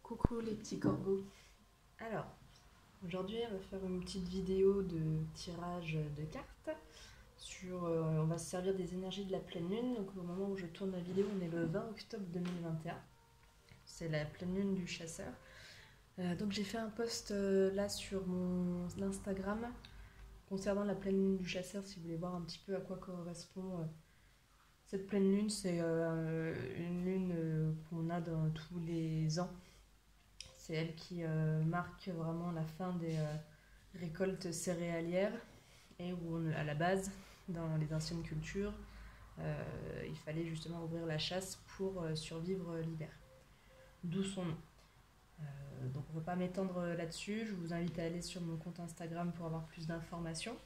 Coucou les petits corbeaux. Alors, aujourd'hui on va faire une petite vidéo de tirage de cartes sur, on va se servir des énergies de la pleine lune. Donc au moment où je tourne la vidéo, on est le 20 octobre 2021. C'est la pleine lune du chasseur. Donc j'ai fait un post là sur mon Instagram concernant la pleine lune du chasseur. Si vous voulez voir un petit peu à quoi correspond cette pleine lune, c'est une lune qu'on a dans tous les ans. C'est elle qui marque vraiment la fin des récoltes céréalières et où à la base, dans les anciennes cultures, il fallait justement ouvrir la chasse pour survivre l'hiver. D'où son nom. Donc on ne va pas m'étendre là-dessus, je vous invite à aller sur mon compte Instagram pour avoir plus d'informations.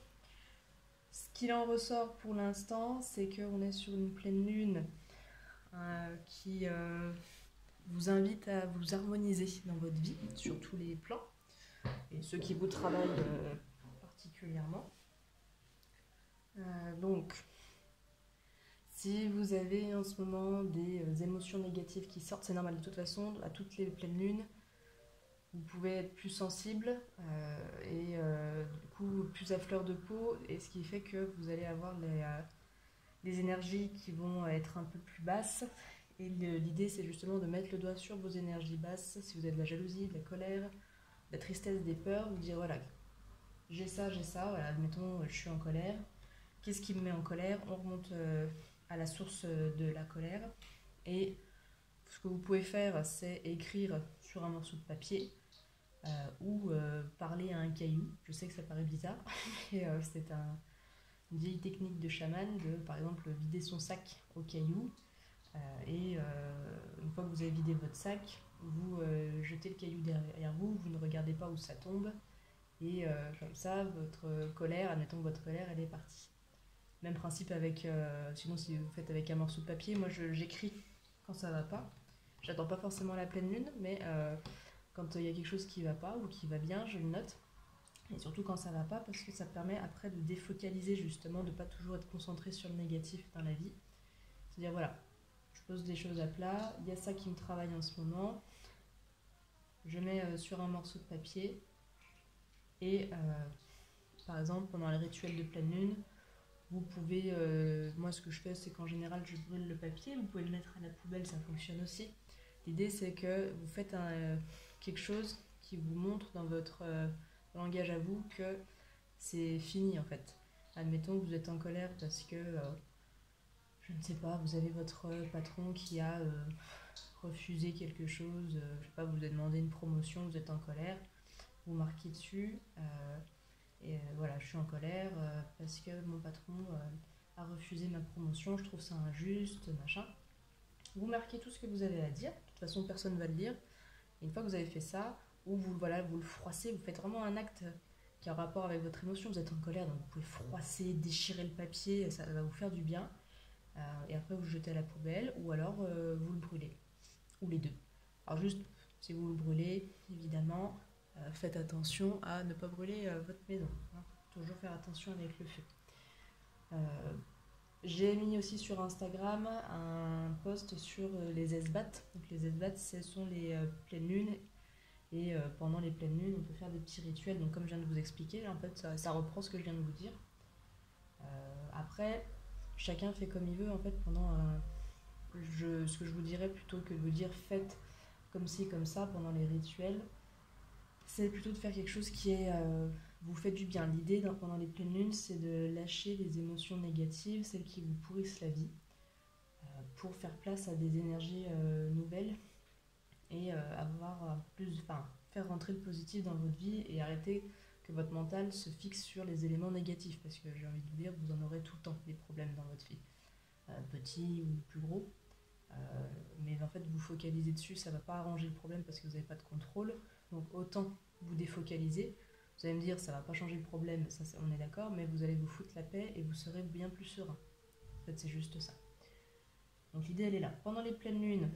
Ce qu'il en ressort pour l'instant, c'est qu'on est sur une pleine lune qui vous invite à vous harmoniser dans votre vie, sur tous les plans, et ceux qui vous travaillent particulièrement. Donc, si vous avez en ce moment des émotions négatives qui sortent, c'est normal de toute façon, à toutes les pleines lunes, vous pouvez être plus sensible et du coup plus à fleur de peau, et ce qui fait que vous allez avoir les énergies qui vont être un peu plus basses. Et l'idée, c'est justement de mettre le doigt sur vos énergies basses. Si vous avez de la jalousie, de la colère, de la tristesse, des peurs, vous dire voilà, j'ai ça, voilà, admettons, je suis en colère. Qu'est-ce qui me met en colère? On remonte à la source de la colère. Et ce que vous pouvez faire, c'est écrire sur un morceau de papier ou parler à un caillou. Je sais que ça paraît bizarre, mais c'est une vieille technique de chaman de, par exemple, vider son sac au caillou. Et une fois que vous avez vidé votre sac, vous jetez le caillou derrière vous, vous ne regardez pas où ça tombe, et comme ça, votre colère, admettons que votre colère, elle est partie. Même principe avec, sinon si vous faites avec un morceau de papier, moi j'écris quand ça va pas. J'attends pas forcément la pleine lune, mais quand il y a quelque chose qui va pas ou qui va bien, je le note. Et surtout quand ça va pas, parce que ça permet après de défocaliser justement, de pas toujours être concentré sur le négatif dans la vie. C'est-à-dire voilà, je pose des choses à plat, il y a ça qui me travaille en ce moment, je mets sur un morceau de papier et par exemple pendant les rituels de pleine lune, vous pouvez, moi ce que je fais c'est qu'en général je brûle le papier, vous pouvez le mettre à la poubelle, ça fonctionne aussi. L'idée c'est que vous faites quelque chose qui vous montre dans votre langage à vous que c'est fini en fait. Admettons que vous êtes en colère parce que je ne sais pas, vous avez votre patron qui a refusé quelque chose, je sais pas, vous avez demandé une promotion, vous êtes en colère, vous marquez dessus, et voilà, je suis en colère parce que mon patron a refusé ma promotion, je trouve ça injuste, machin. Vous marquez tout ce que vous avez à dire, de toute façon personne ne va le lire, et une fois que vous avez fait ça, ou vous, voilà, vous le froissez, vous faites vraiment un acte qui a un rapport avec votre émotion, vous êtes en colère, donc vous pouvez froisser, déchirer le papier, ça va vous faire du bien. Et après vous le jetez à la poubelle ou alors vous le brûlez, ou les deux. Alors juste, si vous le brûlez, évidemment, faites attention à ne pas brûler votre maison, hein. Toujours faire attention avec le feu. J'ai mis aussi sur Instagram un post sur les esbats. Donc les esbats, ce sont les pleines lunes. Et pendant les pleines lunes, on peut faire des petits rituels. Donc comme je viens de vous expliquer, en fait, ça reprend ce que je viens de vous dire. Après, chacun fait comme il veut. En fait, ce que je vous dirais, plutôt que de vous dire faites comme ci, comme ça pendant les rituels, c'est plutôt de faire quelque chose qui vous fait du bien. L'idée pendant les pleines lunes, c'est de lâcher les émotions négatives, celles qui vous pourrissent la vie, pour faire place à des énergies nouvelles et faire rentrer le positif dans votre vie et arrêter que votre mental se fixe sur les éléments négatifs, parce que j'ai envie de vous dire, vous en aurez tout le temps des problèmes dans votre vie, petits ou plus gros. Mais en fait, vous focalisez dessus, ça ne va pas arranger le problème parce que vous n'avez pas de contrôle. Donc autant vous défocaliser. Vous allez me dire, ça ne va pas changer le problème, ça, on est d'accord, mais vous allez vous foutre la paix et vous serez bien plus serein. En fait, c'est juste ça. Donc l'idée, elle est là. Pendant les pleines lunes,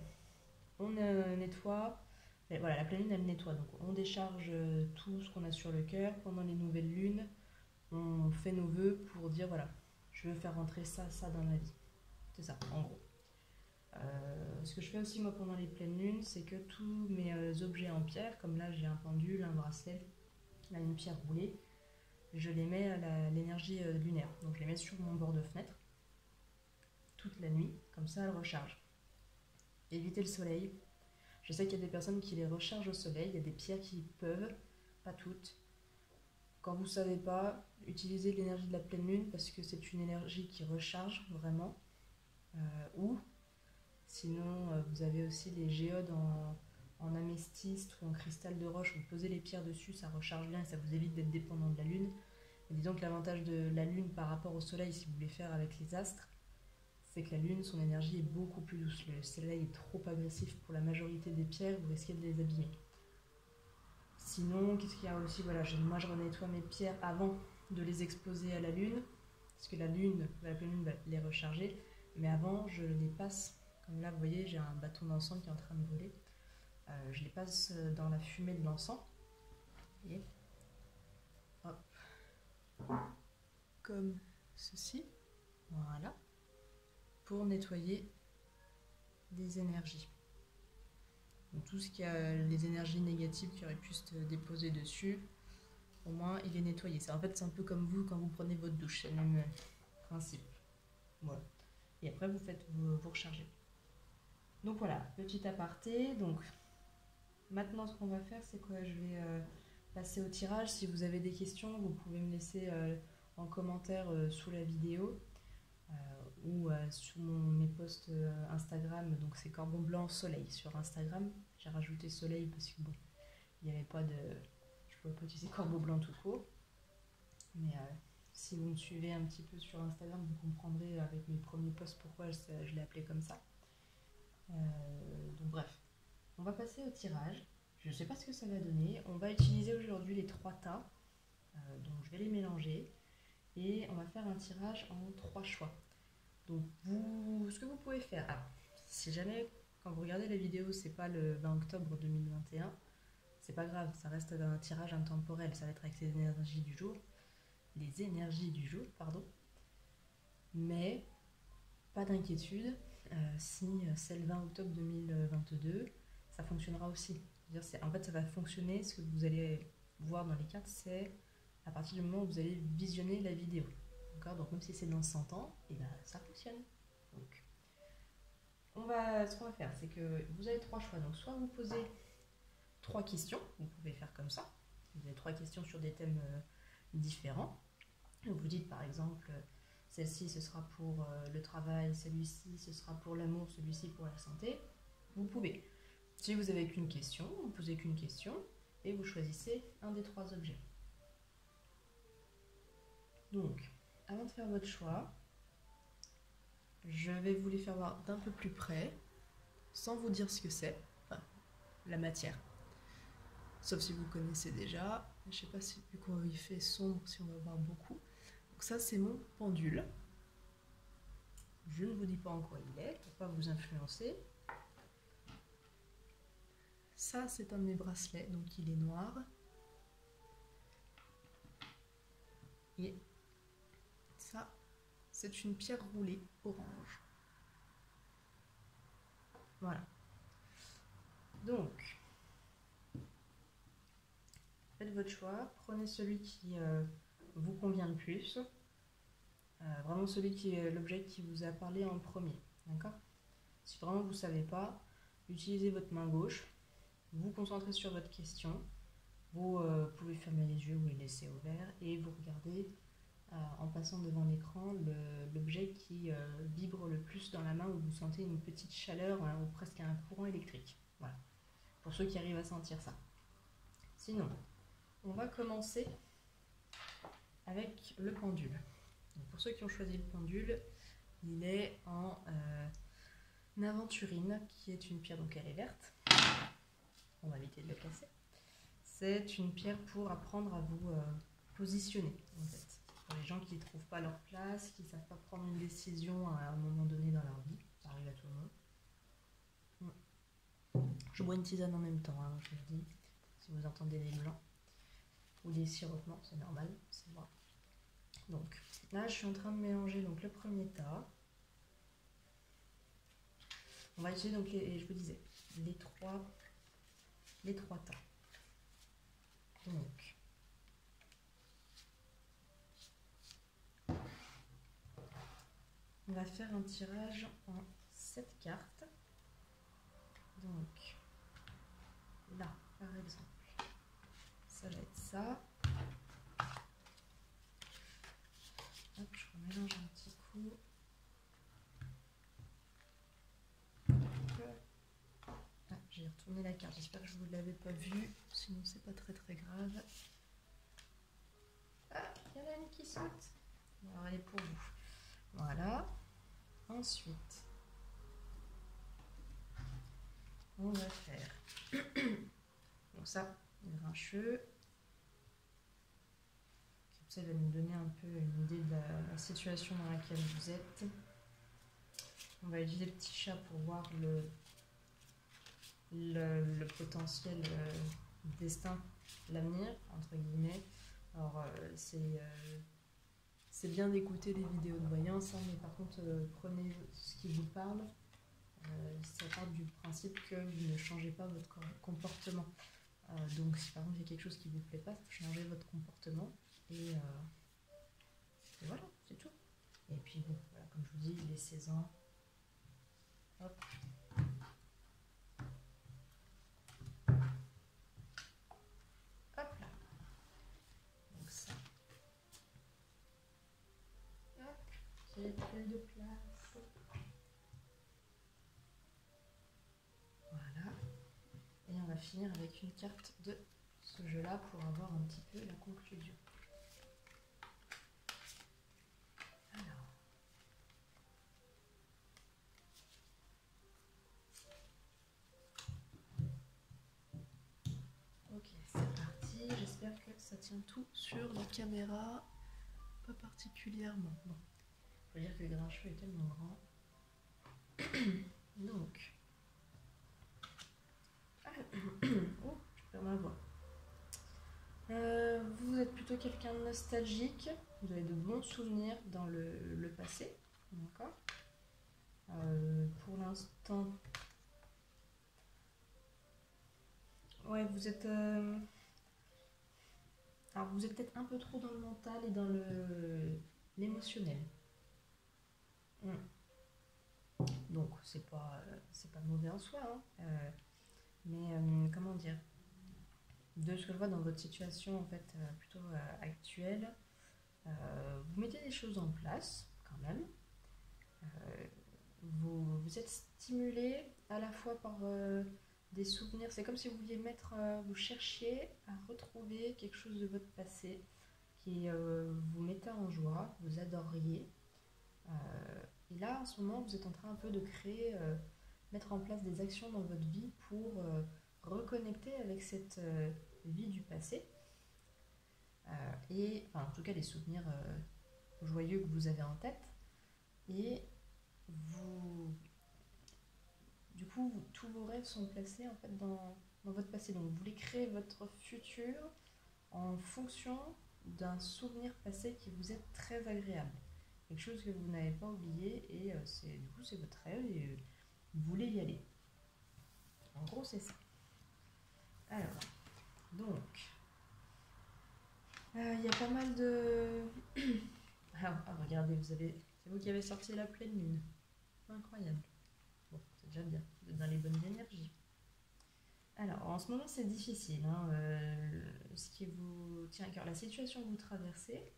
on nettoie. Et voilà, la pleine lune, elle nettoie. Donc on décharge tout ce qu'on a sur le cœur. Pendant les nouvelles lunes, on fait nos vœux pour dire, voilà, je veux faire rentrer ça, ça dans ma vie. C'est ça, en gros. Ce que je fais aussi moi pendant les pleines lunes, c'est que tous mes objets en pierre, comme là j'ai un pendule, un bracelet, là une pierre roulée, je les mets à l'énergie lunaire. Donc je les mets sur mon bord de fenêtre toute la nuit, comme ça elles rechargent. Évitez le soleil. Je sais qu'il y a des personnes qui les rechargent au soleil, il y a des pierres qui peuvent, pas toutes. Quand vous ne savez pas, utilisez l'énergie de la pleine lune parce que c'est une énergie qui recharge vraiment. Ou sinon, vous avez aussi les géodes en améthyste ou en cristal de roche. Vous posez les pierres dessus, ça recharge bien et ça vous évite d'être dépendant de la lune. Et disons que l'avantage de la lune par rapport au soleil, si vous voulez faire avec les astres, c'est que la lune, son énergie est beaucoup plus douce. Le soleil est trop agressif pour la majorité des pierres, vous risquez de les abîmer. Sinon, qu'est-ce qu'il y a aussi, voilà, moi je nettoie mes pierres avant de les exposer à la lune, parce que la pleine lune va les recharger, mais avant je les passe, comme là vous voyez j'ai un bâton d'encens qui est en train de brûler, je les passe dans la fumée de l'encens, et hop, comme ceci, voilà, pour nettoyer des énergies. Donc, tout ce qui a les énergies négatives qui auraient pu se déposer dessus, au moins il est nettoyé. En fait, c'est un peu comme vous quand vous prenez votre douche, c'est le même principe. Voilà. Et après, vous rechargez. Donc voilà, petit aparté. Donc maintenant, ce qu'on va faire, c'est que je vais passer au tirage. Si vous avez des questions, vous pouvez me laisser en commentaire sous la vidéo ou sur mes posts Instagram. Donc c'est Cordon Blanc Soleil sur Instagram. J'ai rajouté Soleil parce que bon, il n'y avait pas de... Je pouvais pas utiliser Corbeau Blanc tout court. Mais si vous me suivez un petit peu sur Instagram, vous comprendrez avec mes premiers posts pourquoi je l'ai appelé comme ça. Donc bref, on va passer au tirage. Je ne sais pas ce que ça va donner. On va utiliser aujourd'hui les 3 tas. Donc je vais les mélanger. Et on va faire un tirage en 3 choix. Donc ce que vous pouvez faire, si jamais quand vous regardez la vidéo, c'est pas le 20 octobre 2021, c'est pas grave, ça reste un tirage intemporel, ça va être avec les énergies du jour. Mais pas d'inquiétude, si c'est le 20 octobre 2022, ça fonctionnera aussi. En fait, ça va fonctionner, ce que vous allez voir dans les cartes, c'est à partir du moment où vous allez visionner la vidéo. Donc même si c'est dans 100 ans, et ben, ça fonctionne. Donc, ce qu'on va faire, c'est que vous avez 3 choix. Donc soit vous posez 3 questions, vous pouvez faire comme ça. Vous avez 3 questions sur des thèmes différents. Donc vous dites par exemple, celle-ci ce sera pour le travail, celui-ci ce sera pour l'amour, celui-ci pour la santé. Vous pouvez. Si vous avez qu'une question, vous posez qu'une question et vous choisissez un des 3 objets. Donc, avant de faire votre choix, je vais vous les faire voir d'un peu plus près, sans vous dire ce que c'est, enfin, la matière. Sauf si vous connaissez déjà. Je ne sais pas si vu qu'on il fait sombre, si on va voir beaucoup. Donc ça, c'est mon pendule. Je ne vous dis pas en quoi il est, pour ne pas vous influencer. Ça, c'est un de mes bracelets, donc il est noir. Et ça, c'est une pierre roulée orange. Voilà. Donc, faites votre choix. Prenez celui qui vous convient le plus. Vraiment celui qui est l'objet qui vous a parlé en premier. D'accord ? Si vraiment vous ne savez pas, utilisez votre main gauche. Vous concentrez sur votre question. Vous pouvez fermer les yeux ou les laisser ouverts et vous regardez en passant devant l'écran l'objet qui vibre le plus dans la main, où vous sentez une petite chaleur ou presque un courant électrique. Voilà. Pour ceux qui arrivent à sentir ça. Sinon, on va commencer avec le pendule. Donc pour ceux qui ont choisi le pendule, il est en aventurine, qui est une pierre, donc elle est verte. On va éviter de le casser. C'est une pierre pour apprendre à vous positionner, en fait. Pour les gens qui ne trouvent pas leur place, qui ne savent pas prendre une décision à un moment donné dans leur vie. Ça arrive à tout le monde. Je bois une tisane en même temps, hein, je vous dis. Si vous entendez des blancs ou des sirotements, c'est normal, c'est moi. Donc là, je suis en train de mélanger donc, le premier tas. On va utiliser donc, je vous disais, les trois tas. Donc, on va faire un tirage en 7 cartes. Donc, là, par exemple, ça va être ça. Hop, je remélange un petit coup. Ah, j'ai retourné la carte, j'espère que je ne vous l'avais pas vue, sinon c'est pas très grave. Ah, il y en a une qui saute. Alors elle est pour vous. Voilà. Ensuite, on va faire donc ça, le grincheux. Comme ça, il va nous donner un peu une idée de la situation dans laquelle vous êtes. On va utiliser le petit chat pour voir le potentiel destin, l'avenir, entre guillemets. Alors, c'est bien d'écouter les vidéos de voyance, hein, mais par contre, prenez ce qui vous parle. Ça part du principe que vous ne changez pas votre comportement. Donc, si par exemple il y a quelque chose qui ne vous plaît pas, changez votre comportement. Et voilà, c'est tout. Et puis, bon, voilà, comme je vous dis, les 16 ans. Hop. Hop là. Donc ça. Hop. J'ai plus de place. Voilà. Et on va finir avec une carte de ce jeu-là pour avoir un petit peu la conclusion. Alors. Ok, c'est parti. J'espère que ça tient tout sur la caméra. Pas particulièrement. Bon. Faut dire que le grincheux est tellement grand. Donc. Oh, je perds ma voix. Vous êtes plutôt quelqu'un de nostalgique. Vous avez de bons souvenirs dans le passé. D'accord. Pour l'instant. Ouais, vous êtes. Alors, vous êtes peut-être un peu trop dans le mental et dans l'émotionnel. Donc, c'est pas mauvais en soi, hein. Mais comment dire, de ce que je vois dans votre situation en fait plutôt actuelle, vous mettez des choses en place quand même. Vous êtes stimulé à la fois par des souvenirs. C'est comme si vous vouliez vous cherchiez à retrouver quelque chose de votre passé qui vous mettait en joie, vous adoriez. Et là, en ce moment, vous êtes en train un peu de créer, mettre en place des actions dans votre vie pour reconnecter avec cette vie du passé. Et enfin, en tout cas, les souvenirs joyeux que vous avez en tête. Et du coup, tous vos rêves sont placés en fait dans votre passé. Donc, vous voulez créer votre futur en fonction d'un souvenir passé qui vous est très agréable. Quelque chose que vous n'avez pas oublié et du coup, c'est votre rêve et vous voulez y aller. En gros, c'est ça. Alors, donc, il y a pas mal de... regardez, c'est vous qui avez sorti la pleine lune. Incroyable. Bon, c'est déjà bien, vous êtes dans les bonnes énergies. Alors, en ce moment, c'est difficile. Hein, ce qui vous tient à cœur, la situation que vous traversez,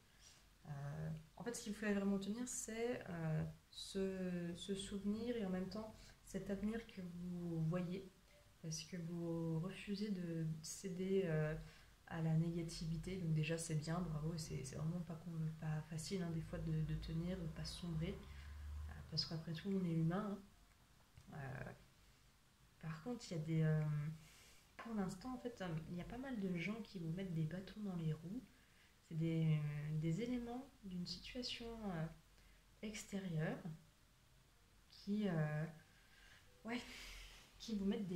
en fait, ce qu'il vous fait vraiment tenir, c'est ce souvenir et en même temps cet avenir que vous voyez, parce que vous refusez de céder à la négativité. Donc déjà, c'est bien, bravo, c'est vraiment pas facile hein, des fois de tenir, de ne pas sombrer, parce qu'après tout, on est humain. Hein. Par contre, il y a pour l'instant, en fait, il y a pas mal de gens qui vous mettent des bâtons dans les roues. C'est des éléments d'une situation extérieure qui vous mettent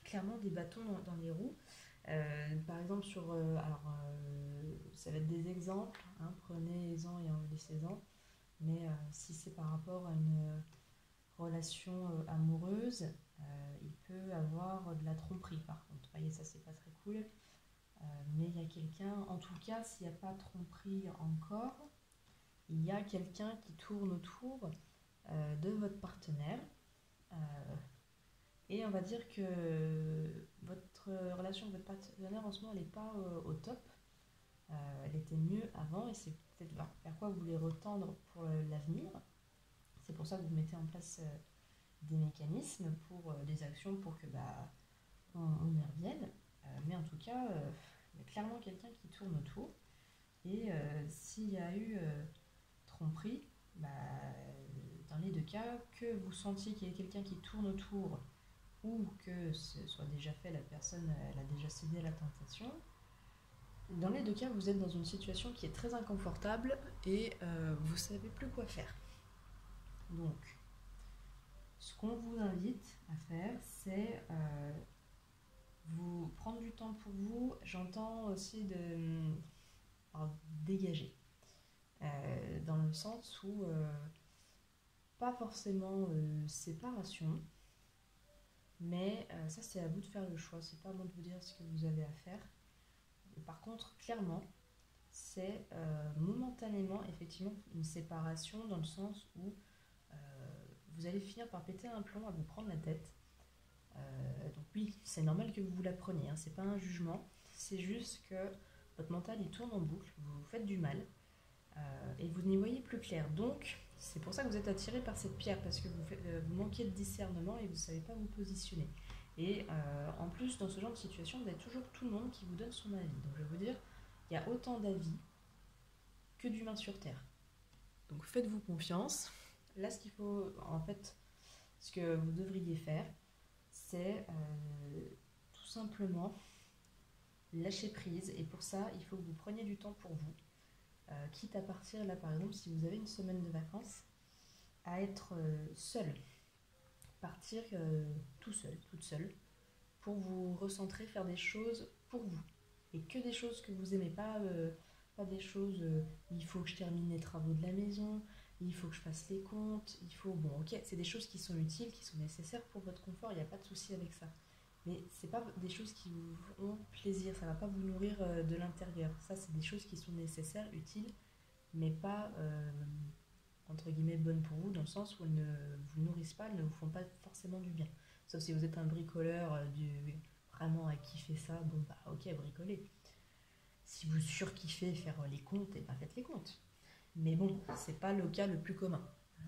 clairement des bâtons dans les roues. Par exemple, ça va être des exemples, hein, prenez-en et laissez-en, mais si c'est par rapport relation amoureuse, il peut avoir de la tromperie par contre. Vous voyez, ça c'est pas très cool. Mais il y a quelqu'un, en tout cas, s'il n'y a pas de tromperie encore, il y a quelqu'un qui tourne autour de votre partenaire. Et on va dire que votre relation avec votre partenaire en ce moment, elle n'est pas au top. Elle était mieux avant et c'est peut-être vers quoi vous voulez retendre pour l'avenir. C'est pour ça que vous mettez en place des mécanismes, pour des actions pour que on y revienne. Mais en tout cas, il y a clairement quelqu'un qui tourne autour. Et s'il y a eu tromperie, dans les deux cas, que vous sentiez qu'il y ait quelqu'un qui tourne autour ou que ce soit déjà fait, la personne elle a déjà cédé à la tentation, dans les deux cas, vous êtes dans une situation qui est très inconfortable et vous ne savez plus quoi faire. Donc, ce qu'on vous invite à faire, c'est vous prendre du temps pour vous. J'entends aussi dégager. Dans le sens où, pas forcément séparation, mais ça c'est à vous de faire le choix, c'est pas à moi de vous dire ce que vous avez à faire. Par contre, clairement, c'est momentanément effectivement une séparation dans le sens où vous allez finir par péter un plomb à vous prendre la tête. Donc oui, c'est normal que vous la preniez, hein, c'est pas un jugement, c'est juste que votre mental il tourne en boucle, vous vous faites du mal et vous n'y voyez plus clair. Donc c'est pour ça que vous êtes attiré par cette pierre, parce que vous manquez de discernement et vous ne savez pas vous positionner. Et en plus, dans ce genre de situation, vous avez toujours tout le monde qui vous donne son avis. Donc je vais vous dire, il y a autant d'avis que d'humains sur Terre. Donc faites-vous confiance. Là, ce qu'il faut, en fait, ce que vous devriez faire, c'est tout simplement lâcher prise. Et pour ça, il faut que vous preniez du temps pour vous. Quitte à partir, là par exemple, si vous avez une semaine de vacances, à être seul. Partir tout seul, toute seule, pour vous recentrer, faire des choses pour vous. Et que des choses que vous aimez, pas des choses, il faut que je termine les travaux de la maison, il faut que je fasse les comptes, il faut... Bon, ok, c'est des choses qui sont utiles, qui sont nécessaires pour votre confort, il n'y a pas de souci avec ça. Mais c'est pas des choses qui vous font plaisir, ça va pas vous nourrir de l'intérieur. Ça, c'est des choses qui sont nécessaires, utiles, mais pas... entre guillemets bonnes pour vous, dans le sens où elles ne vous nourrissent pas, elles ne vous font pas forcément du bien. Sauf si vous êtes un bricoleur vraiment à kiffer ça, bon bah ok, bricolez. Si vous surkiffez faire les comptes, et bah faites les comptes. Mais bon, c'est pas le cas le plus commun.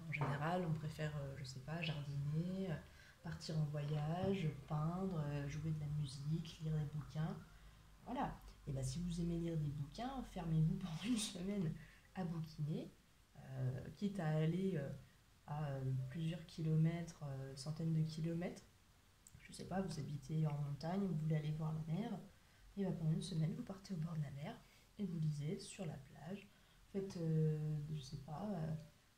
En général, on préfère, je sais pas, jardiner, partir en voyage, peindre, jouer de la musique, lire des bouquins. Voilà. Et bah si vous aimez lire des bouquins, fermez-vous pendant une semaine à bouquiner. Quitte à aller à plusieurs kilomètres, centaines de kilomètres, je sais pas, vous habitez en montagne, vous voulez aller voir la mer, et bien pendant une semaine, vous partez au bord de la mer et vous lisez sur la plage. Faites, je sais pas,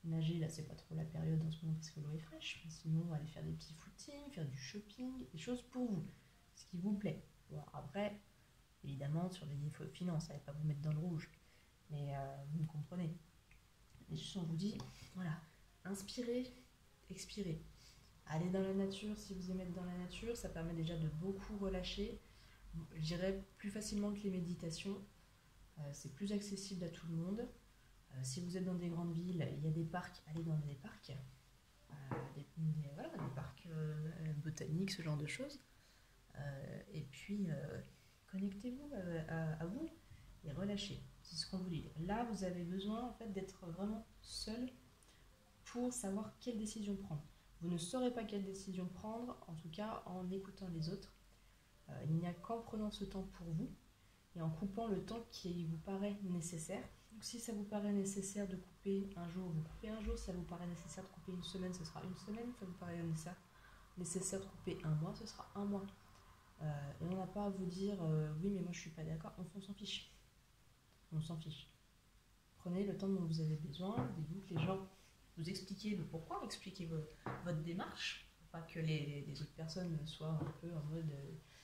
nager, là c'est pas trop la période en ce moment parce que l'eau est fraîche, mais sinon allez faire des petits footings, faire du shopping, des choses pour vous, ce qui vous plaît. Bon, après, évidemment, surveillez vos finances, allez pas vous mettre dans le rouge, mais vous me comprenez. Et juste on vous dit, voilà, inspirez, expirez. Allez dans la nature, si vous aimez être dans la nature, ça permet déjà de beaucoup relâcher. Je dirais plus facilement que les méditations, c'est plus accessible à tout le monde. Si vous êtes dans des grandes villes, il y a des parcs, allez dans des parcs. Voilà, des parcs botaniques, ce genre de choses. Et puis, connectez-vous à vous et relâchez. C'est ce qu'on vous dit. Là, vous avez besoin en fait d'être vraiment seul pour savoir quelle décision prendre. Vous ne saurez pas quelle décision prendre, en tout cas en écoutant les autres. Il n'y a qu'en prenant ce temps pour vous et en coupant le temps qui vous paraît nécessaire. Donc si ça vous paraît nécessaire de couper un jour, vous coupez un jour. Si ça vous paraît nécessaire de couper une semaine, ce sera une semaine. Si ça vous paraît nécessaire de couper un mois, ce sera un mois. Et on n'a pas à vous dire oui mais moi je suis pas d'accord, on s'en fiche. On s'en fiche. Prenez le temps dont vous avez besoin, dites-vous que les gens vous expliquez le pourquoi, expliquez votre démarche, pour pas que les autres personnes soient un peu en mode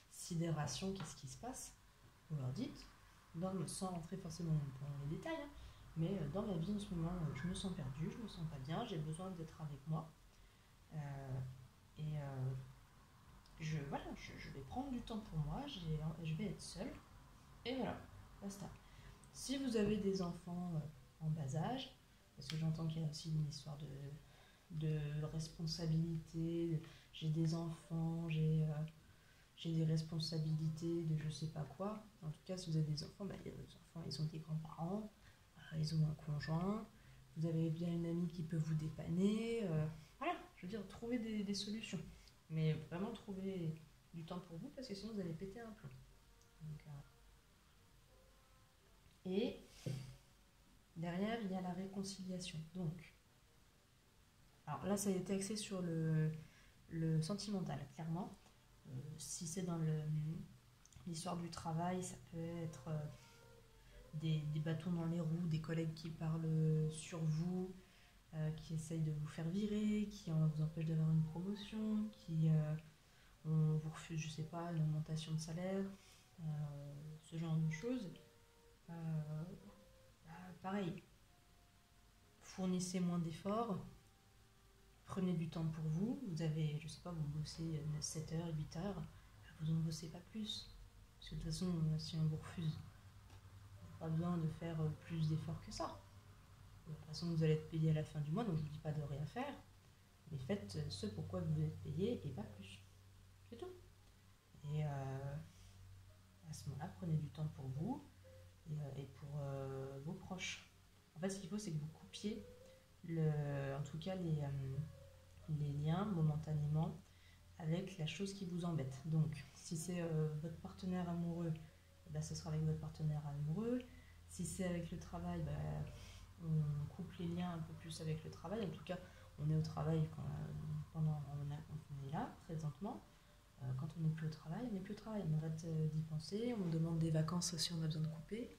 sidération, qu'est-ce qui se passe. Vous leur dites, sans rentrer forcément dans les détails, hein, mais dans ma vie en ce moment, je me sens perdue, je me sens pas bien, j'ai besoin d'être avec moi. Euh, et voilà, je vais prendre du temps pour moi, je vais être seule. Et voilà, basta. Si vous avez des enfants en bas âge, parce que j'entends qu'il y a aussi une histoire de responsabilité, j'ai des enfants, j'ai des responsabilités de je sais pas quoi. En tout cas, si vous avez des enfants, bah, les enfants, ils ont des grands-parents, ils ont un conjoint, vous avez bien une amie qui peut vous dépanner. Voilà, je veux dire, trouver des solutions. Mais vraiment trouver du temps pour vous, parce que sinon vous allez péter un plomb. Donc, et derrière, il y a la réconciliation. Donc, alors là, ça a été axé sur le sentimental, clairement. Si c'est dans l'histoire du travail, ça peut être des bâtons dans les roues, des collègues qui parlent sur vous, qui essayent de vous faire virer, qui vous empêchent d'avoir une promotion, qui vous refuse, je sais pas, une augmentation de salaire, ce genre de choses. Euh, Pareil, fournissez moins d'efforts, prenez du temps pour vous. Vous avez, je sais pas, vous bossez 7 heures, 8 heures, vous n'en bossez pas plus. Parce que de toute façon, si on vous refuse, pas besoin de faire plus d'efforts que ça. De toute façon, vous allez être payé à la fin du mois, donc je ne vous dis pas de rien faire, mais faites ce pourquoi vous êtes payé et pas plus. C'est tout. Et à ce moment-là, prenez du temps pour vous et pour vos proches. En fait, ce qu'il faut, c'est que vous coupiez, en tout cas, les liens momentanément avec la chose qui vous embête. Donc, si c'est votre partenaire amoureux, bah, ce sera avec votre partenaire amoureux. Si c'est avec le travail, bah, on coupe les liens un peu plus avec le travail. En tout cas, on est au travail pendant on est là, présentement. Quand on n'est plus au travail, on n'est plus au travail. On arrête d'y penser, on demande des vacances si on a besoin de couper.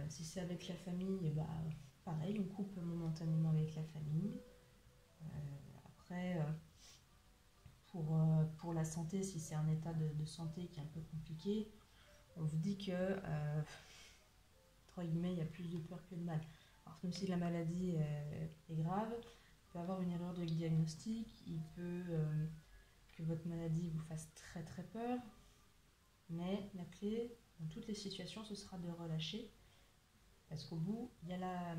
Si c'est avec la famille, bah, pareil, on coupe momentanément avec la famille. Après, pour la santé, si c'est un état de santé qui est un peu compliqué, on vous dit que, entre guillemets, il y a plus de peur que de mal. Alors, même si la maladie est grave, il peut y avoir une erreur de diagnostic, il peut que votre maladie vous fasse très très peur, mais la clé, dans toutes les situations, ce sera de relâcher, parce qu'au bout, il y a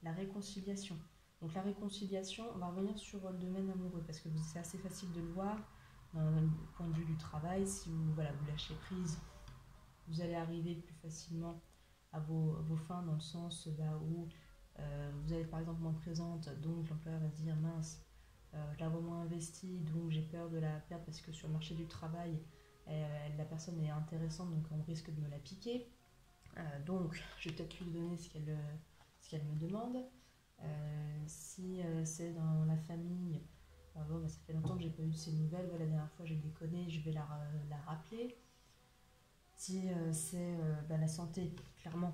la réconciliation. Donc la réconciliation, on va revenir sur le domaine amoureux, parce que c'est assez facile de le voir dans le point de vue du travail. Si vous lâchez prise, vous allez arriver plus facilement à vos fins, dans le sens où vous allez par exemple moins présente, donc l'employeur va se dire mince, je la vois moins investie, donc j'ai peur de la perdre parce que sur le marché du travail, la personne est intéressante, donc on risque de me la piquer. Donc je vais peut-être lui donner ce qu'elle me demande. Si c'est dans la famille, bon, ça fait longtemps que j'ai pas eu de ces nouvelles, voilà, la dernière fois j'ai déconné, je vais la rappeler. Si c'est la santé, clairement,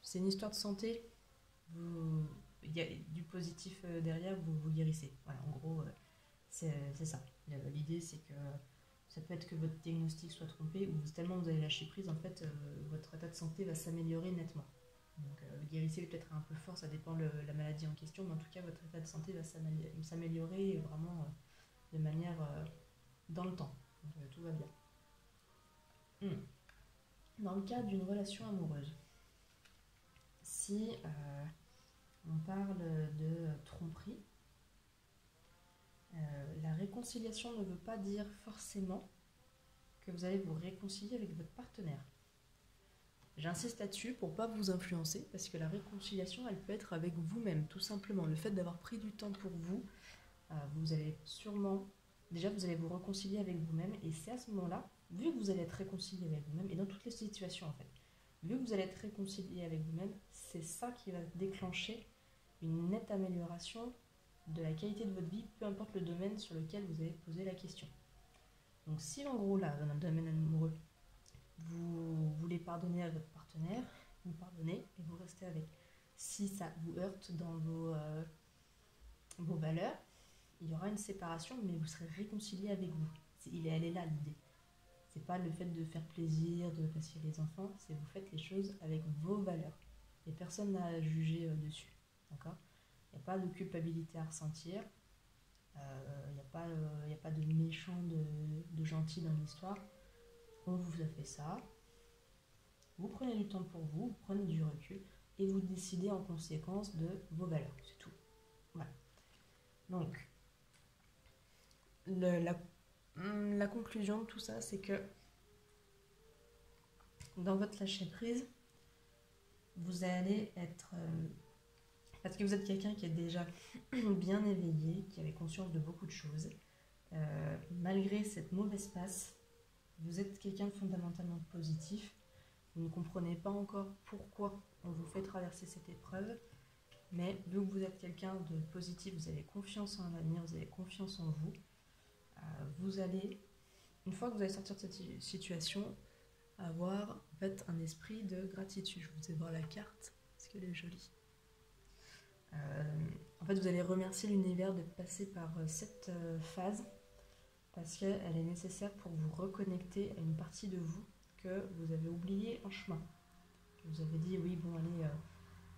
c'est une histoire de santé, il y a du positif derrière, vous guérissez. Voilà, en gros, c'est ça. L'idée, c'est que ça peut être que votre diagnostic soit trompé ou tellement vous allez lâcher prise, en fait, votre état de santé va s'améliorer nettement. Donc, guérissez peut-être un peu fort, ça dépend de la maladie en question, mais en tout cas, votre état de santé va s'améliorer vraiment de manière dans le temps. Donc, tout va bien. Dans le cadre d'une relation amoureuse, si on parle de tromperie, la réconciliation ne veut pas dire forcément que vous allez vous réconcilier avec votre partenaire. J'insiste là-dessus pour ne pas vous influencer, parce que la réconciliation, elle peut être avec vous-même, tout simplement. Le fait d'avoir pris du temps pour vous, vous allez sûrement, déjà vous allez vous réconcilier avec vous-même, et c'est à ce moment-là, vu que vous allez être réconcilié avec vous-même, et dans toutes les situations en fait, vu que vous allez être réconcilié avec vous-même, c'est ça qui va déclencher une nette amélioration de la qualité de votre vie, peu importe le domaine sur lequel vous avez posé la question. Donc si en gros là, dans un domaine amoureux, vous voulez pardonner à votre partenaire, vous pardonnez et vous restez avec. Si ça vous heurte dans vos valeurs, il y aura une séparation, mais vous serez réconcilié avec vous. Elle est là l'idée. C'est pas le fait de faire plaisir, de passer les enfants, c'est vous faites les choses avec vos valeurs. Et personne n'a à juger dessus. D'accord ? Il n'y a pas de culpabilité à ressentir. y a pas de méchant, de gentil dans l'histoire. On vous a fait ça. Vous prenez du temps pour vous, vous prenez du recul et vous décidez en conséquence de vos valeurs. C'est tout. Voilà. Donc, la conclusion de tout ça, c'est que dans votre lâcher-prise, vous allez être... parce que vous êtes quelqu'un qui est déjà bien éveillé, qui avait conscience de beaucoup de choses. Malgré cette mauvaise passe, vous êtes quelqu'un de fondamentalement positif. Vous ne comprenez pas encore pourquoi on vous fait traverser cette épreuve. Mais vu que vous êtes quelqu'un de positif, vous avez confiance en l'avenir, vous avez confiance en vous. Vous allez, une fois que vous allez sortir de cette situation, avoir en fait un esprit de gratitude. Je vous ai voir la carte, parce qu'elle est jolie. En fait, vous allez remercier l'univers de passer par cette phase parce qu'elle est nécessaire pour vous reconnecter à une partie de vous que vous avez oubliée en chemin. Vous avez dit, oui, bon, allez,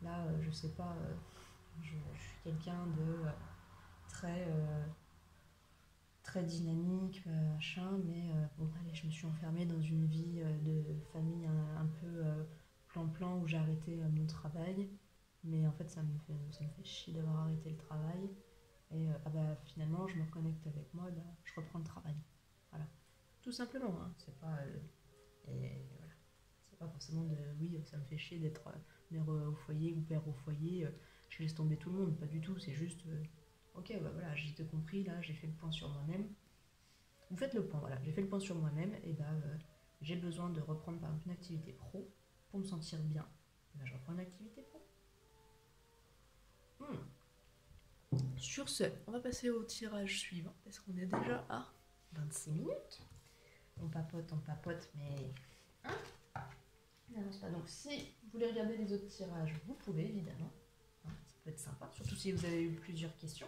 là, je sais pas, je suis quelqu'un de très dynamique, machin, mais bon, allez, je me suis enfermée dans une vie de famille un peu plan-plan où j'ai arrêté mon travail. Mais en fait, ça me fait chier d'avoir arrêté le travail. Et finalement, je me reconnecte avec moi, je reprends le travail. Voilà. Tout simplement, hein. C'est pas... et voilà. C'est pas forcément de... Oui, ça me fait chier d'être mère au foyer ou père au foyer. Je laisse tomber tout le monde. Pas du tout. C'est juste... ok, voilà, j'ai tout compris, là, j'ai fait le point sur moi-même. Vous faites le point, voilà. J'ai fait le point sur moi-même. Et j'ai besoin de reprendre, par exemple, une activité pro pour me sentir bien. Et je reprends une activité pro. Sur ce, on va passer au tirage suivant parce qu'on est déjà à 26 minutes. On papote, mais hein, n'avance pas. Donc si vous voulez regarder les autres tirages, vous pouvez évidemment. Hein, ça peut être sympa, surtout si vous avez eu plusieurs questions.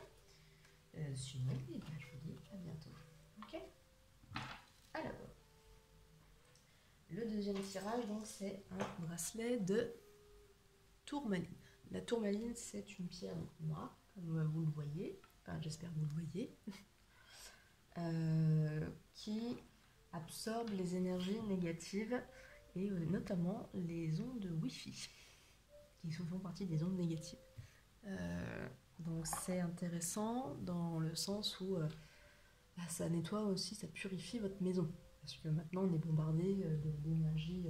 Sinon, je vous dis à bientôt. Ok. Alors, le deuxième tirage, donc, c'est un bracelet de tourmaline. La tourmaline, c'est une pierre noire, comme vous le voyez, enfin j'espère que vous le voyez, qui absorbe les énergies négatives et notamment les ondes Wi-Fi, qui font partie des ondes négatives. Donc c'est intéressant dans le sens où ça nettoie aussi, ça purifie votre maison. Parce que maintenant on est bombardé d'énergie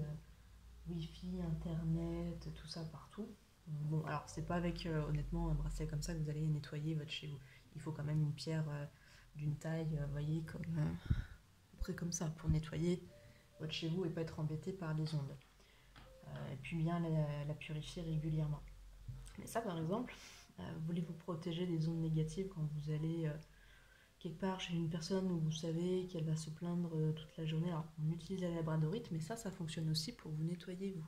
Wi-Fi, Internet, tout ça partout. Bon, alors c'est pas avec honnêtement un bracelet comme ça que vous allez nettoyer votre chez vous. Il faut quand même une pierre d'une taille, vous voyez, près comme ça, pour nettoyer votre chez vous et pas être embêté par les ondes. Et puis bien la purifier régulièrement. Mais ça par exemple, voulez vous protéger des ondes négatives quand vous allez quelque part chez une personne où vous savez qu'elle va se plaindre toute la journée. Alors on utilise la labradorite, mais ça fonctionne aussi pour vous nettoyer vous.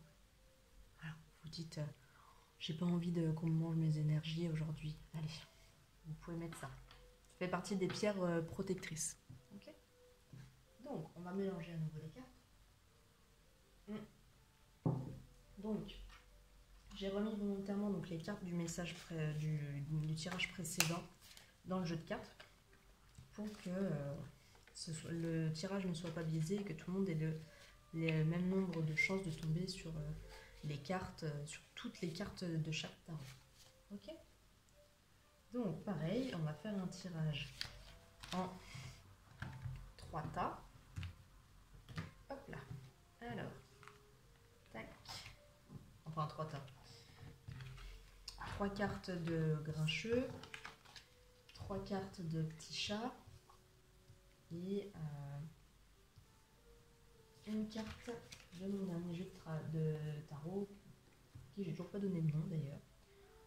Alors vous dites... j'ai pas envie qu'on me mange mes énergies aujourd'hui. Allez, vous pouvez mettre ça. Ça fait partie des pierres protectrices. Ok. Donc, on va mélanger à nouveau les cartes. Donc, j'ai remis volontairement donc, les cartes du message du tirage précédent dans le jeu de cartes pour que le tirage ne soit pas biaisé et que tout le monde ait le même nombre de chances de tomber sur les cartes, sur toutes les cartes de chaque tarot. Ok. Donc pareil, on va faire un tirage en 3 tas. Hop là. Alors, tac. Enfin 3 tas. 3 cartes de grincheux, 3 cartes de petit chat et une carte de mon dernier jeu de tarot, qui j'ai toujours pas donné de nom d'ailleurs.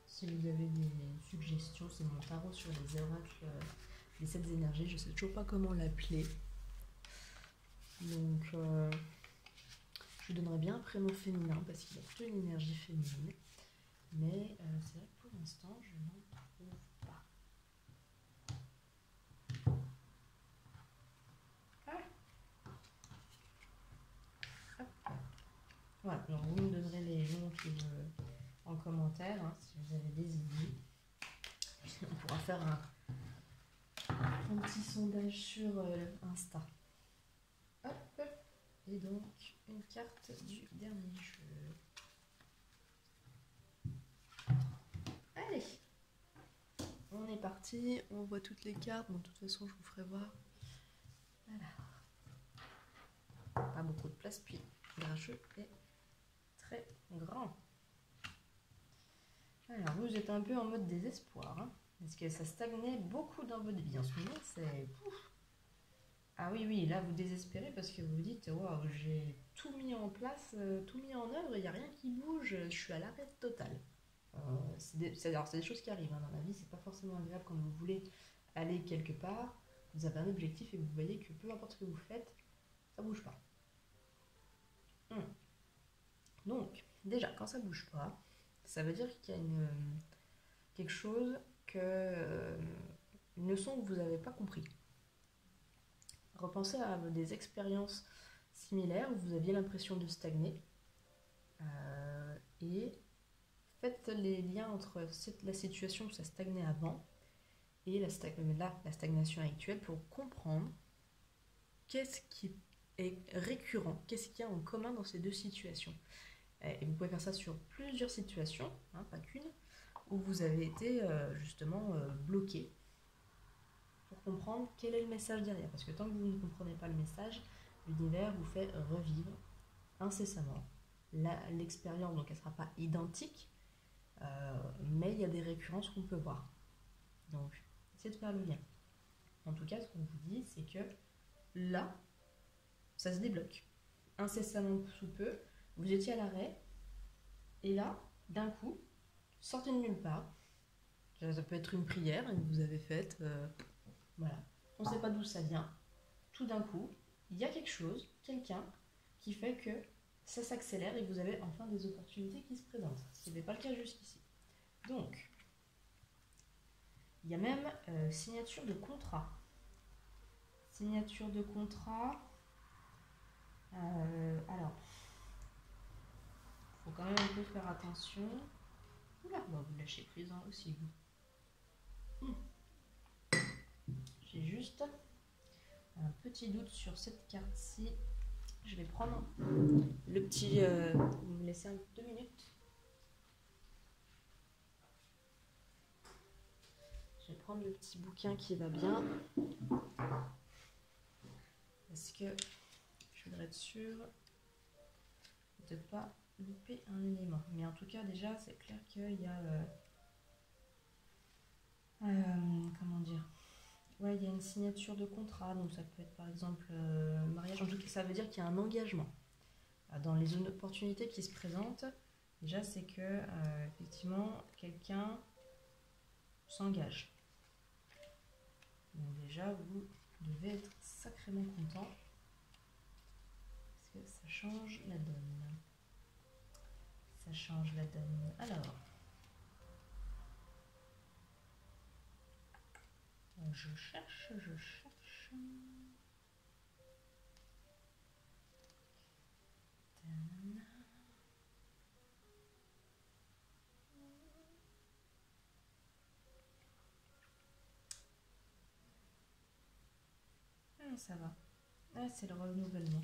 Si vous avez des suggestions, c'est mon tarot sur les oracles, les 7 énergies, je sais toujours pas comment l'appeler. Donc je donnerais bien un prénom féminin parce qu'il a plutôt une énergie féminine. Mais c'est vrai que pour l'instant, je n'en trouve pas. Voilà, alors vous me donnerez les noms en commentaire, hein, si vous avez des idées. On pourra faire un petit sondage sur Insta. Hop. Et donc, une carte du dernier jeu. Allez, on est parti. On voit toutes les cartes. Bon, de toute façon, je vous ferai voir. Voilà. Pas beaucoup de place, puis le jeu est très grand. Alors, vous êtes un peu en mode désespoir, hein, parce que ça stagnait beaucoup dans votre vie en ce moment. C'est... Ah oui, là vous désespérez parce que vous vous dites waouh, j'ai tout mis en place, tout mis en œuvre, il n'y a rien qui bouge, je suis à l'arrêt total. C'est des choses qui arrivent hein, dans la vie, c'est pas forcément agréable quand vous voulez aller quelque part, vous avez un objectif et vous voyez que peu importe ce que vous faites, ça bouge pas. Donc, déjà, quand ça bouge pas, ça veut dire qu'il y a quelque chose une leçon que vous n'avez pas compris. Repensez à des expériences similaires où vous aviez l'impression de stagner et faites les liens entre la situation où ça stagnait avant et la stagnation actuelle pour comprendre qu'est-ce qui est récurrent, qu'est-ce qu'il y a en commun dans ces deux situations. Et vous pouvez faire ça sur plusieurs situations, hein, pas qu'une, où vous avez été justement bloqué pour comprendre quel est le message derrière. Parce que tant que vous ne comprenez pas le message, l'univers vous fait revivre incessamment l'expérience. Donc elle ne sera pas identique, mais il y a des récurrences qu'on peut voir. Donc, essayez de faire le lien. En tout cas, ce qu'on vous dit, c'est que là, ça se débloque. Incessamment sous peu, vous étiez à l'arrêt, et là, d'un coup, sortez de nulle part. Ça peut être une prière que vous avez faite. Voilà. On ne sait pas d'où ça vient. Tout d'un coup, il y a quelque chose, quelqu'un, qui fait que ça s'accélère et vous avez enfin des opportunités qui se présentent. Ce n'était pas le cas jusqu'ici. Donc, il y a même signature de contrat. Signature de contrat. Alors, il faut quand même un peu faire attention. Oula, bon, vous lâchez prise hein, aussi. J'ai juste un petit doute sur cette carte-ci. Je vais prendre le petit... vous me laissez 2 minutes. Je vais prendre le petit bouquin qui va bien. Parce que je voudrais être sûre de ne pas louper un élément. Mais en tout cas, déjà, c'est clair qu'il y a... comment dire ? Ouais, il y a une signature de contrat. Donc ça peut être par exemple mariage. En tout cas, ça veut dire qu'il y a un engagement. Dans les opportunités qui se présentent, déjà, c'est que effectivement, quelqu'un s'engage. Donc déjà, vous devez être sacrément content parce que ça change la donne. Ça change la donne. Alors, je cherche. Ah, ça va. Ah, c'est le renouvellement.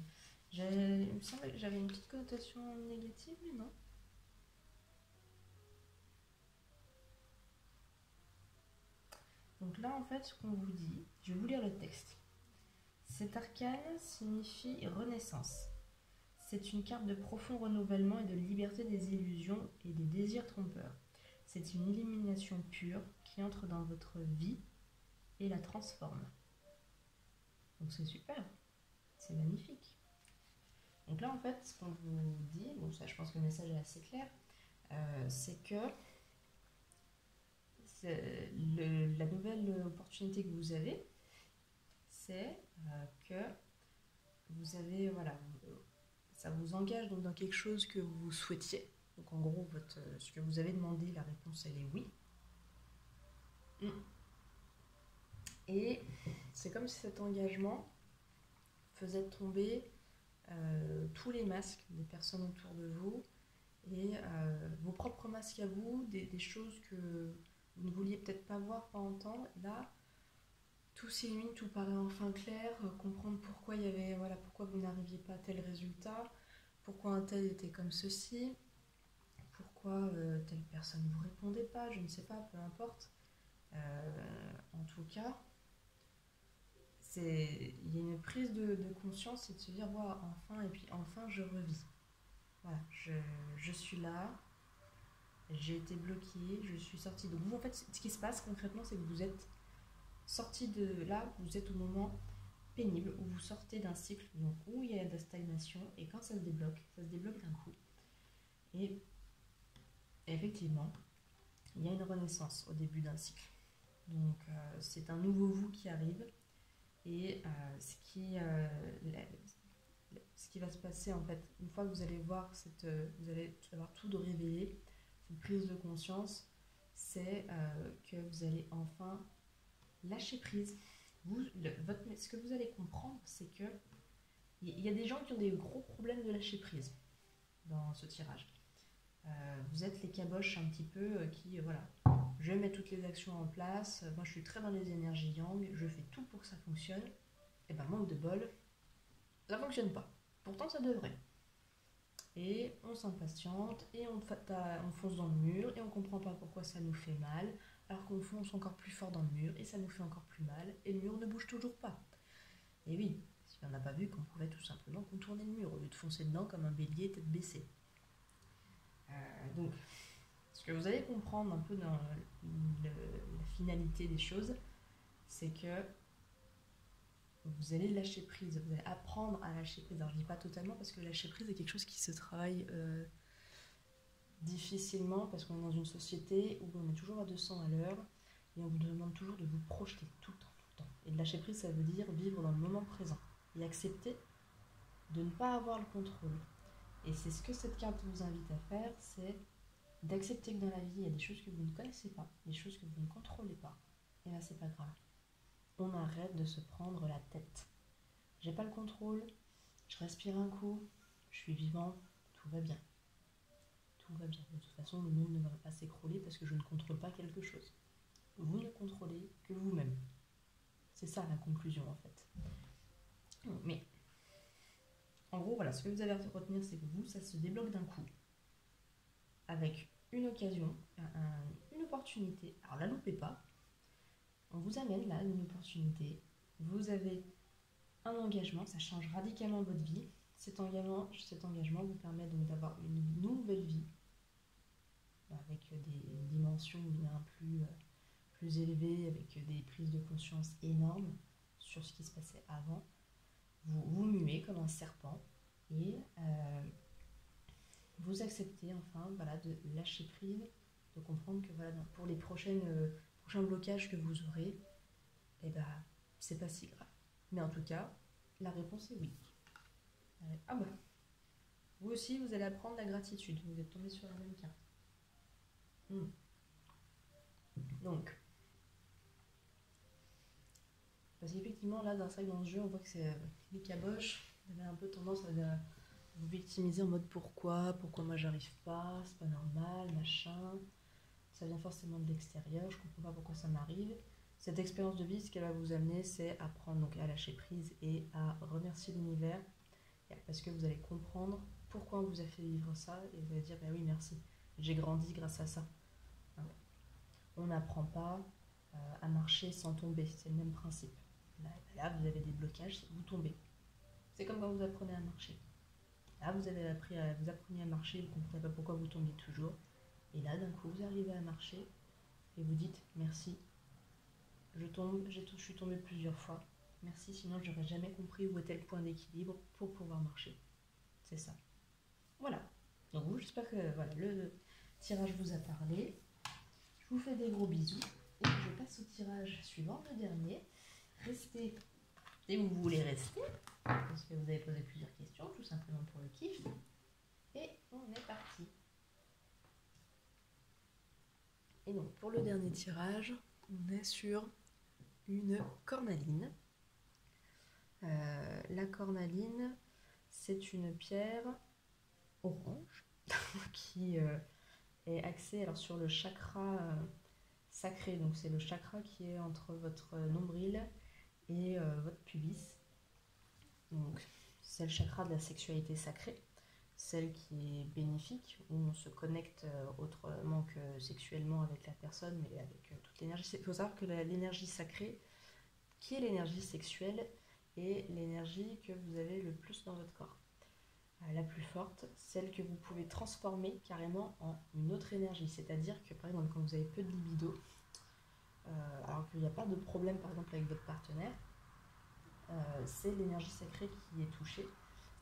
Il me semblait que j'avais une petite connotation négative, mais non. Donc là, en fait, ce qu'on vous dit, je vais vous lire le texte. Cet arcane signifie renaissance. C'est une carte de profond renouvellement et de liberté des illusions et des désirs trompeurs. C'est une illumination pure qui entre dans votre vie et la transforme. Donc c'est super, c'est magnifique. Donc là, en fait, ce qu'on vous dit, bon ça je pense que le message est assez clair, c'est que la nouvelle opportunité que vous avez, c'est que vous avez, voilà, ça vous engage donc dans quelque chose que vous souhaitiez. Donc en gros, ce que vous avez demandé, la réponse elle est oui. Et c'est comme si cet engagement faisait tomber tous les masques des personnes autour de vous et vos propres masques à vous, des choses que vous ne vouliez peut-être pas voir, pas entendre. Là, tout s'illumine, tout paraît enfin clair, comprendre pourquoi il y avait, voilà, pourquoi vous n'arriviez pas à tel résultat, pourquoi un tel était comme ceci, pourquoi telle personne ne vous répondait pas, je ne sais pas, peu importe. En tout cas, il y a une prise de conscience et de se dire, wow, enfin, et puis enfin je revis. Voilà, je suis là, j'ai été bloquée, je suis sortie. Donc vous, en fait, ce qui se passe concrètement, c'est que vous êtes sorti de là, vous êtes au moment pénible où vous sortez d'un cycle donc, où il y a de la stagnation, et quand ça se débloque d'un coup. Et effectivement, il y a une renaissance au début d'un cycle. Donc c'est un nouveau vous qui arrive, et ce qui va se passer en fait, une fois que vous allez voir vous allez avoir tout de réveillé, cette prise de conscience, c'est que vous allez enfin lâcher prise. Ce que vous allez comprendre, c'est que il y a des gens qui ont des gros problèmes de lâcher prise dans ce tirage. Vous êtes les caboches un petit peu voilà, je mets toutes les actions en place, moi je suis très dans les énergies yang, je fais tout pour que ça fonctionne, et ben manque de bol, ça fonctionne pas. Pourtant ça devrait. Et on s'impatiente, et on fonce dans le mur, et on comprend pas pourquoi ça nous fait mal, alors qu'on fonce encore plus fort dans le mur, et ça nous fait encore plus mal, et le mur ne bouge toujours pas. Et oui, si on n'a pas vu qu'on pouvait tout simplement contourner le mur, au lieu de foncer dedans comme un bélier tête baissée. Donc, ce que vous allez comprendre un peu dans la finalité des choses, c'est que vous allez lâcher prise, vous allez apprendre à lâcher prise. Alors je ne dis pas totalement, parce que lâcher prise est quelque chose qui se travaille difficilement, parce qu'on est dans une société où on est toujours à 200 à l'heure, et on vous demande toujours de vous projeter tout le temps, tout le temps. Et de lâcher prise, ça veut dire vivre dans le moment présent, et accepter de ne pas avoir le contrôle. Et c'est ce que cette carte vous invite à faire, c'est d'accepter que dans la vie, il y a des choses que vous ne connaissez pas, des choses que vous ne contrôlez pas. Et là, c'est pas grave. On arrête de se prendre la tête. J'ai pas le contrôle, je respire un coup, je suis vivant, tout va bien. Tout va bien. De toute façon, le monde ne va pas s'écrouler parce que je ne contrôle pas quelque chose. Vous ne contrôlez que vous-même. C'est ça la conclusion en fait. Mais, en gros, voilà, ce que vous allez retenir, c'est que vous, ça se débloque d'un coup. Avec une occasion, une opportunité. Alors la loupez pas. On vous amène là une opportunité. Vous avez un engagement, ça change radicalement votre vie. Cet engagement vous permet donc d'avoir une nouvelle vie avec des dimensions bien plus élevées, avec des prises de conscience énormes sur ce qui se passait avant. Vous vous muez comme un serpent et vous acceptez enfin voilà, de lâcher prise, de comprendre que voilà, pour les prochains blocages que vous aurez, eh ben, c'est pas si grave. Mais en tout cas, la réponse est oui. Ah bah, vous aussi, vous allez apprendre la gratitude. Vous êtes tombé sur la même carte. Donc, parce qu'effectivement, là, dans ce jeu, on voit que c'est les caboches. Vous avez un peu tendance à vous victimiser en mode pourquoi moi j'arrive pas, c'est pas normal, machin. Ça vient forcément de l'extérieur, je comprends pas pourquoi ça m'arrive. Cette expérience de vie, ce qu'elle va vous amener, c'est apprendre donc à lâcher prise et à remercier l'univers, parce que vous allez comprendre pourquoi on vous a fait vivre ça, et vous allez dire bah oui merci, j'ai grandi grâce à ça. On n'apprend pas à marcher sans tomber, c'est le même principe. Là, vous avez des blocages, vous tombez. C'est comme quand vous apprenez à marcher. Là, vous apprenez à marcher, vous ne comprenez pas pourquoi vous tombiez toujours. Et là, d'un coup, vous arrivez à marcher et vous dites merci. Je suis tombée plusieurs fois. Merci, sinon je n'aurais jamais compris où était le point d'équilibre pour pouvoir marcher. C'est ça. Voilà. Donc vous, j'espère que voilà, le tirage vous a parlé. Je vous fais des gros bisous. Et je passe au tirage suivant, le dernier. Restez si vous voulez rester, parce que vous avez posé plusieurs questions, tout simplement pour le kiff. Et on est parti. Et donc, pour le dernier tirage, on est sur une cornaline. La cornaline, c'est une pierre orange qui est axée alors, sur le chakra sacré. Donc, c'est le chakra qui est entre votre nombril et votre pubis. Donc c'est le chakra de la sexualité sacrée, celle qui est bénéfique, où on se connecte autrement que sexuellement avec la personne, mais avec toute l'énergie. Il faut savoir que l'énergie sacrée, qui est l'énergie sexuelle, est l'énergie que vous avez le plus dans votre corps. La plus forte, celle que vous pouvez transformer carrément en une autre énergie. C'est-à-dire que par exemple quand vous avez peu de libido, alors qu'il n'y a pas de problème par exemple avec votre partenaire, c'est l'énergie sacrée qui est touchée.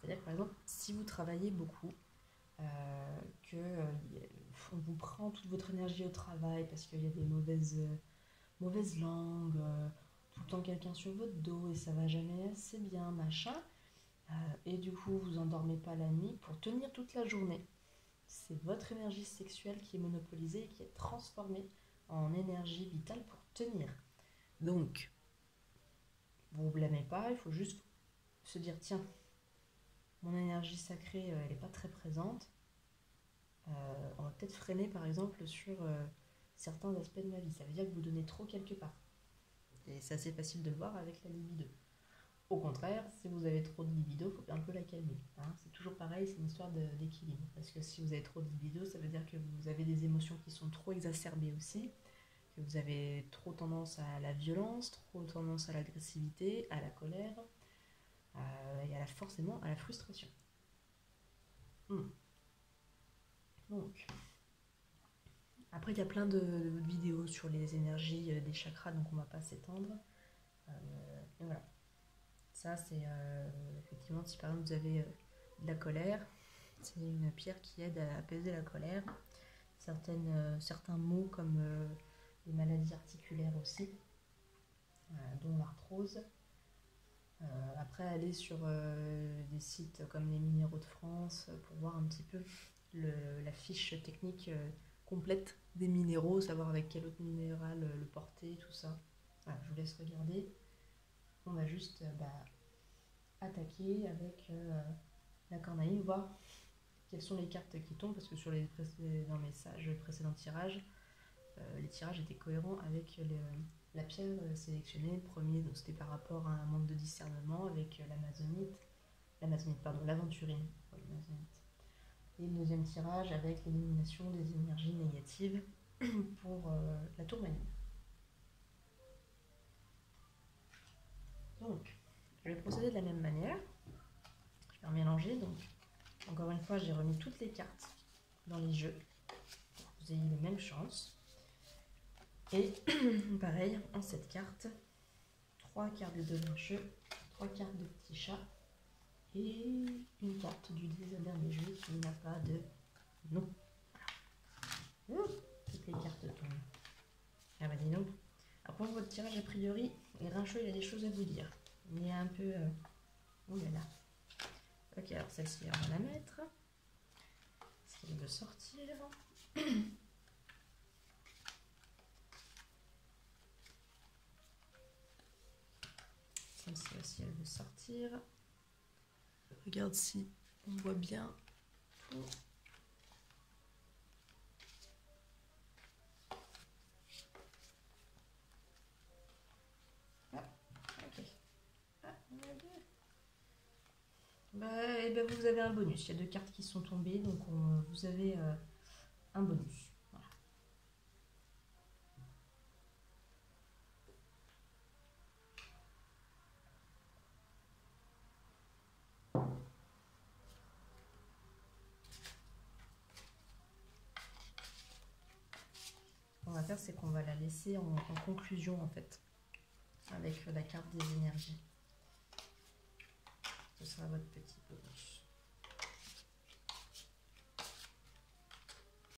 C'est-à-dire que par exemple si vous travaillez beaucoup, on vous prend toute votre énergie au travail parce qu'il y a des mauvaises langues, tout le temps quelqu'un sur votre dos et ça va jamais assez bien, machin. Et du coup, vous endormez pas la nuit pour tenir toute la journée. C'est votre énergie sexuelle qui est monopolisée et qui est transformée en énergie vitale pour tenir. Donc, vous ne blâmez pas, il faut juste se dire, tiens, mon énergie sacrée, elle n'est pas très présente. On va peut-être freiner, par exemple, sur certains aspects de ma vie. Ça veut dire que vous donnez trop quelque part. Et c'est assez facile de le voir avec la libido. Au contraire, si vous avez trop de libido, il faut un peu la calmer. Hein. C'est toujours pareil, c'est une histoire d'équilibre. Parce que si vous avez trop de libido, ça veut dire que vous avez des émotions qui sont trop exacerbées aussi, que vous avez trop tendance à la violence, trop tendance à l'agressivité, à la colère, et forcément à la frustration. Donc, après, il y a plein de vidéos sur les énergies des chakras, donc on ne va pas s'étendre. Et voilà. Ça, c'est effectivement, si par exemple vous avez de la colère, c'est une pierre qui aide à apaiser la colère. Certains maux comme les maladies articulaires aussi, dont l'arthrose. Après, aller sur des sites comme les Minéraux de France pour voir un petit peu la fiche technique complète des minéraux, savoir avec quel autre minéral le porter, tout ça. Voilà, je vous laisse regarder. On va juste attaquer avec la cornaïne, voir quelles sont les cartes qui tombent, parce que sur les précédents tirages, les tirages étaient cohérents avec la pierre sélectionnée. Le premier, donc c'était par rapport à un manque de discernement avec l'aventurine. Et le deuxième tirage avec l'élimination des énergies négatives pour la tourmaline. Donc, je vais procéder de la même manière. Je vais mélanger. Donc, encore une fois, j'ai remis toutes les cartes dans les jeux pour que vous ayez les mêmes chances. Et pareil, en cette carte, 3 cartes de jeu, 3 cartes de petit chat et une carte du dernier jeu qui n'a pas de nom. Voilà. Toutes les cartes tombent. Ah bah dis donc. Alors pour votre tirage, a priori, Grincheux, il a des choses à vous dire. Il est un peu... Oh là là. Ok, alors celle-ci, on va la mettre. Est-ce qu'elle veut sortir? Celle-ci aussi, elle veut sortir. Regarde si on voit bien tout. Ah, ok. Ah, on a deux. Et ben vous avez un bonus. Il y a 2 cartes qui sont tombées, donc vous avez un bonus. Voilà. Ce qu'on va faire, c'est qu'on va la laisser en conclusion en fait, avec la carte des énergies. Ce sera votre petit bonus.